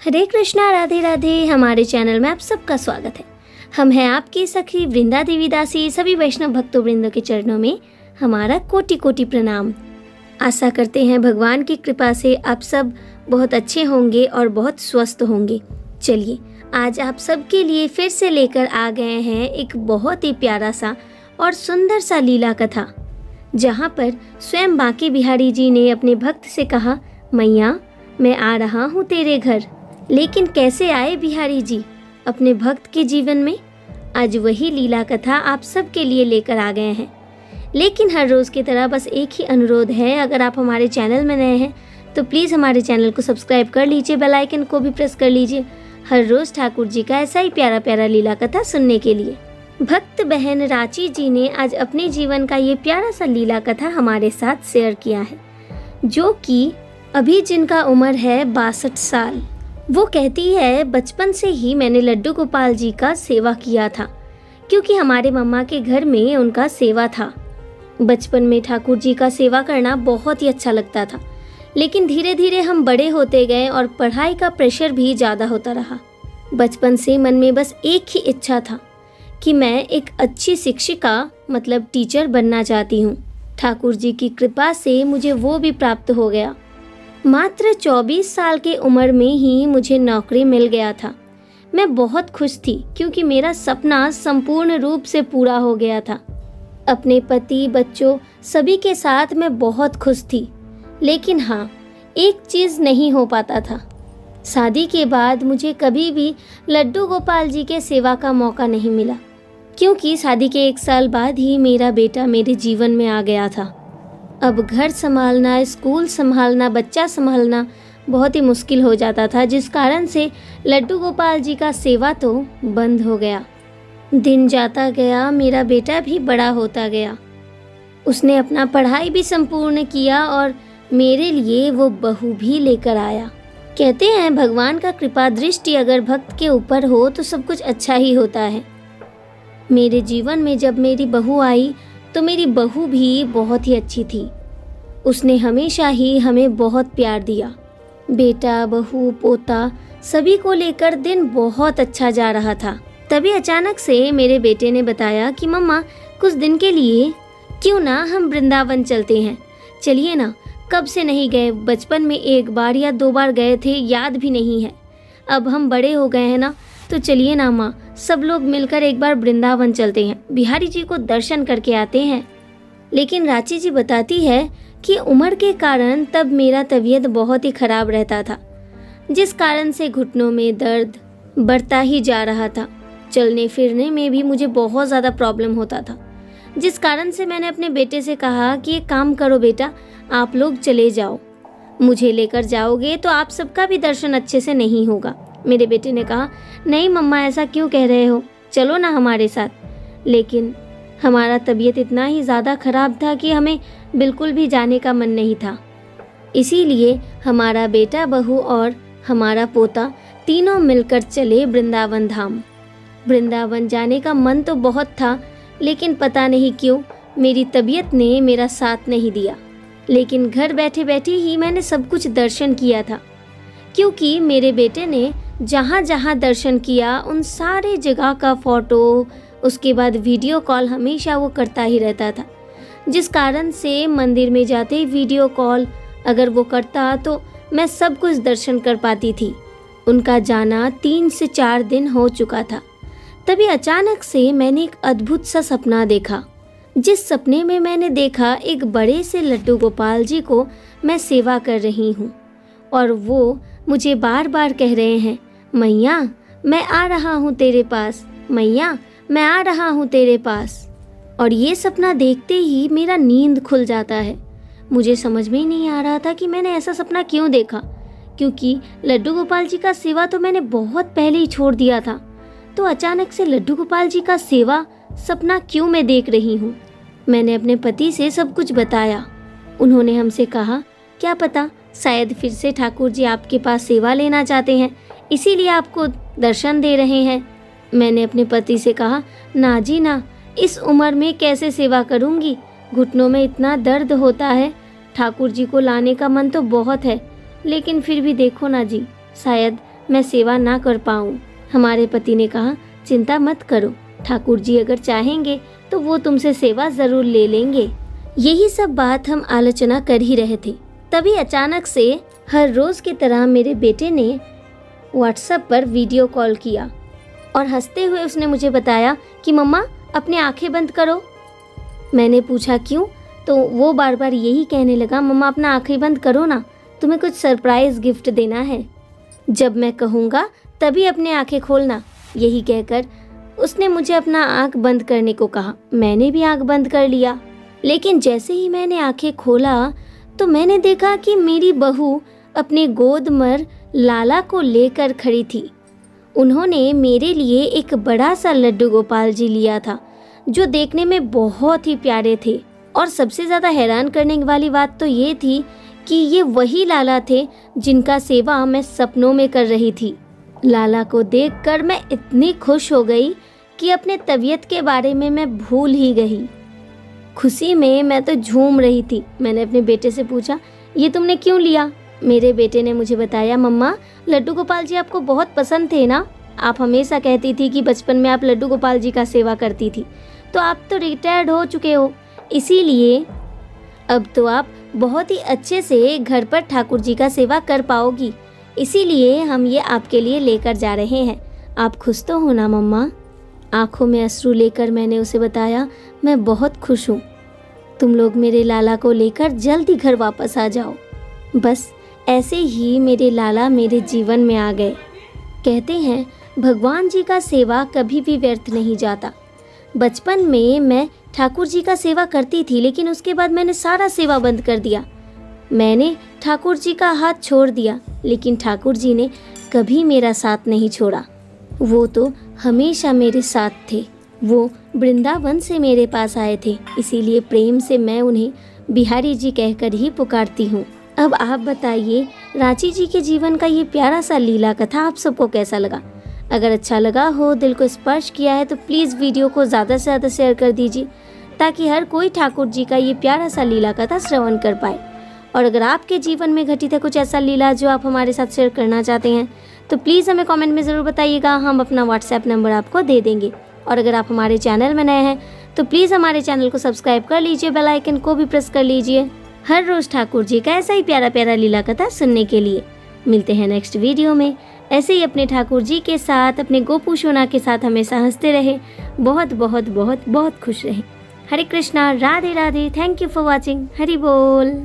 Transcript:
हरे कृष्णा, राधे राधे। हमारे चैनल में आप सबका स्वागत है। हम हैं आपकी सखी वृंदा देवी दासी। सभी वैष्णव भक्तों वृंदों के चरणों में हमारा कोटि कोटि प्रणाम। आशा करते हैं भगवान की कृपा से आप सब बहुत अच्छे होंगे और बहुत स्वस्थ होंगे। चलिए, आज आप सबके लिए फिर से लेकर आ गए हैं एक बहुत ही प्यारा सा और सुंदर सा लीला कथा, जहाँ पर स्वयं बांके बिहारी जी ने अपने भक्त से कहा, मैया मैं आ रहा हूँ तेरे घर। लेकिन कैसे आए बिहारी जी अपने भक्त के जीवन में? आज वही लीला कथा आप सबके लिए लेकर आ गए हैं। लेकिन हर रोज़ की तरह बस एक ही अनुरोध है, अगर आप हमारे चैनल में नए हैं तो प्लीज़ हमारे चैनल को सब्सक्राइब कर लीजिए, बेल आइकन को भी प्रेस कर लीजिए हर रोज़ ठाकुर जी का ऐसा ही प्यारा प्यारा लीला कथा सुनने के लिए। भक्त बहन राची जी ने आज अपने जीवन का ये प्यारा सा लीला कथा हमारे साथ शेयर किया है, जो कि अभी जिनका उम्र है 62 साल। वो कहती है, बचपन से ही मैंने लड्डू गोपाल जी का सेवा किया था, क्योंकि हमारे मम्मा के घर में उनका सेवा था। बचपन में ठाकुर जी का सेवा करना बहुत ही अच्छा लगता था, लेकिन धीरे धीरे हम बड़े होते गए और पढ़ाई का प्रेशर भी ज़्यादा होता रहा। बचपन से मन में बस एक ही इच्छा था कि मैं एक अच्छी शिक्षिका मतलब टीचर बनना चाहती हूँ। ठाकुर जी की कृपा से मुझे वो भी प्राप्त हो गया। मात्र 24 साल की उम्र में ही मुझे नौकरी मिल गया था। मैं बहुत खुश थी, क्योंकि मेरा सपना संपूर्ण रूप से पूरा हो गया था। अपने पति, बच्चों सभी के साथ मैं बहुत खुश थी। लेकिन हाँ, एक चीज़ नहीं हो पाता था। शादी के बाद मुझे कभी भी लड्डू गोपाल जी के सेवा का मौका नहीं मिला, क्योंकि शादी के 1 साल बाद ही मेरा बेटा मेरे जीवन में आ गया था। अब घर संभालना, स्कूल संभालना, बच्चा संभालना बहुत ही मुश्किल हो जाता था, जिस कारण से लड्डू गोपाल जी का सेवा तो बंद हो गया। दिन जाता गया, मेरा बेटा भी बड़ा होता गया। उसने अपना पढ़ाई भी संपूर्ण किया और मेरे लिए वो बहू भी लेकर आया। कहते हैं भगवान का कृपा दृष्टि अगर भक्त के ऊपर हो तो सब कुछ अच्छा ही होता है। मेरे जीवन में जब मेरी बहू आई तो मेरी बहू भी बहुत ही अच्छी थी। उसने हमेशा ही हमें बहुत प्यार दिया। बेटा, बहू, पोता सभी को लेकर दिन बहुत अच्छा जा रहा था। तभी अचानक से मेरे बेटे ने बताया कि मम्मा, कुछ दिन के लिए क्यों ना हम वृंदावन चलते हैं। चलिए ना, कब से नहीं गए। बचपन में 1 बार या 2 बार गए थे, याद भी नहीं है। अब हम बड़े हो गए हैं ना, तो चलिए ना माँ, सब लोग मिलकर एक बार वृंदावन चलते हैं, बिहारी जी को दर्शन करके आते हैं। लेकिन राची जी बताती है कि उम्र के कारण तब मेरा तबीयत बहुत ही खराब रहता था, जिस कारण से घुटनों में दर्द बढ़ता ही जा रहा था। चलने फिरने में भी मुझे बहुत ज़्यादा प्रॉब्लम होता था, जिस कारण से मैंने अपने बेटे से कहा कि एक काम करो बेटा, आप लोग चले जाओ, मुझे लेकर जाओगे तो आप सबका भी दर्शन अच्छे से नहीं होगा। मेरे बेटे ने कहा, नहीं मम्मा, ऐसा क्यों कह रहे हो, चलो ना हमारे साथ। लेकिन हमारा तबीयत इतना ही ज़्यादा ख़राब था कि हमें बिल्कुल भी जाने का मन नहीं था। इसीलिए हमारा बेटा, बहू और हमारा पोता तीनों मिलकर चले वृंदावन धाम। वृंदावन जाने का मन तो बहुत था, लेकिन पता नहीं क्यों मेरी तबीयत ने मेरा साथ नहीं दिया। लेकिन घर बैठे बैठे ही मैंने सब कुछ दर्शन किया था, क्योंकि मेरे बेटे ने जहाँ जहाँ दर्शन किया उन सारे जगह का फ़ोटो, उसके बाद वीडियो कॉल हमेशा वो करता ही रहता था, जिस कारण से मंदिर में जाते ही वीडियो कॉल अगर वो करता तो मैं सब कुछ दर्शन कर पाती थी। उनका जाना 3 से 4 दिन हो चुका था। तभी अचानक से मैंने एक अद्भुत सा सपना देखा, जिस सपने में मैंने देखा एक बड़े से लड्डू गोपाल जी को मैं सेवा कर रही हूँ, और वो मुझे बार बार कह रहे हैं, मैया मैं आ रहा हूँ तेरे पास, मैया मैं आ रहा हूँ तेरे पास। और ये सपना देखते ही मेरा नींद खुल जाता है। मुझे समझ में ही नहीं आ रहा था कि मैंने ऐसा सपना क्यों देखा, क्योंकि लड्डू गोपाल जी का सेवा तो मैंने बहुत पहले ही छोड़ दिया था। तो अचानक से लड्डू गोपाल जी का सेवा सपना क्यों मैं देख रही हूँ। मैंने अपने पति से सब कुछ बताया। उन्होंने हमसे कहा, क्या पता शायद फिर से ठाकुर जी आपके पास सेवा लेना चाहते हैं, इसीलिए आपको दर्शन दे रहे हैं। मैंने अपने पति से कहा, ना जी ना, इस उम्र में कैसे सेवा करूंगी, घुटनों में इतना दर्द होता है। ठाकुर जी को लाने का मन तो बहुत है, लेकिन फिर भी देखो ना जी, शायद मैं सेवा ना कर पाऊँ। हमारे पति ने कहा, चिंता मत करो, ठाकुर जी अगर चाहेंगे तो वो तुमसे सेवा जरूर ले लेंगे। यही सब बात हम आलोचना कर ही रहे थे, तभी अचानक से हर रोज की तरह मेरे बेटे ने व्हाट्सएप पर वीडियो कॉल किया और हंसते हुए उसने मुझे बताया कि मम्मा अपनी आंखें बंद करो। मैंने पूछा क्यों, तो वो बार बार यही कहने लगा, मम्मा अपना आंखें बंद करो ना, तुम्हें कुछ सरप्राइज गिफ्ट देना है, जब मैं कहूँगा तभी अपनी आंखें खोलना। यही कहकर उसने मुझे अपना आंख बंद करने को कहा। मैंने भी आंख बंद कर लिया, लेकिन जैसे ही मैंने आंखें खोला तो मैंने देखा कि मेरी बहू अपने गोद में लाला को लेकर खड़ी थी। उन्होंने मेरे लिए एक बड़ा सा लड्डू गोपाल जी लिया था जो देखने में बहुत ही प्यारे थे। और सबसे ज़्यादा हैरान करने वाली बात तो ये थी कि ये वही लाला थे जिनका सेवा मैं सपनों में कर रही थी। लाला को देखकर मैं इतनी खुश हो गई कि अपने तबीयत के बारे में मैं भूल ही गई। खुशी में मैं तो झूम रही थी। मैंने अपने बेटे से पूछा, ये तुमने क्यों लिया? मेरे बेटे ने मुझे बताया, मम्मा लड्डू गोपाल जी आपको बहुत पसंद थे ना, आप हमेशा कहती थी कि बचपन में आप लड्डू गोपाल जी का सेवा करती थी, तो आप तो रिटायर्ड हो चुके हो, इसीलिए अब तो आप बहुत ही अच्छे से घर पर ठाकुर जी का सेवा कर पाओगी, इसीलिए हम ये आपके लिए लेकर जा रहे हैं। आप खुश तो हो ना मम्मा? आंखों में अश्रु लेकर मैंने उसे बताया, मैं बहुत खुश हूँ, तुम लोग मेरे लाला को लेकर जल्दी घर वापस आ जाओ। बस ऐसे ही मेरे लाला मेरे जीवन में आ गए। कहते हैं भगवान जी का सेवा कभी भी व्यर्थ नहीं जाता। बचपन में मैं ठाकुर जी का सेवा करती थी, लेकिन उसके बाद मैंने सारा सेवा बंद कर दिया। मैंने ठाकुर जी का हाथ छोड़ दिया, लेकिन ठाकुर जी ने कभी मेरा साथ नहीं छोड़ा। वो तो हमेशा मेरे साथ थे। वो वृंदावन से मेरे पास आए थे, इसीलिए प्रेम से मैं उन्हें बिहारी जी कहकर ही पुकारती हूँ। अब आप बताइए, रांची जी के जीवन का ये प्यारा सा लीला कथा आप सबको कैसा लगा? अगर अच्छा लगा हो, दिल को स्पर्श किया है, तो प्लीज़ वीडियो को ज़्यादा से ज़्यादा शेयर कर दीजिए, ताकि हर कोई ठाकुर जी का ये प्यारा सा लीला कथा श्रवण कर पाए। और अगर आपके जीवन में घटित है कुछ ऐसा लीला जो आप हमारे साथ शेयर करना चाहते हैं, तो प्लीज़ हमें कमेंट में ज़रूर बताइएगा, हम अपना व्हाट्सएप नंबर आपको दे देंगे। और अगर आप हमारे चैनल में नए हैं तो प्लीज़ हमारे चैनल को सब्सक्राइब कर लीजिए, बेल आइकन को भी प्रेस कर लीजिए, हर रोज़ ठाकुर जी का ऐसा ही प्यारा प्यारा लीला कथा सुनने के लिए। मिलते हैं नेक्स्ट वीडियो में। ऐसे ही अपने ठाकुर जी के साथ, अपने गोपू सोना के साथ हमेशा हंसते रहे, बहुत बहुत बहुत बहुत खुश रहे। Hare Krishna, Radhe Radhe. Thank you for watching. Hari बोल।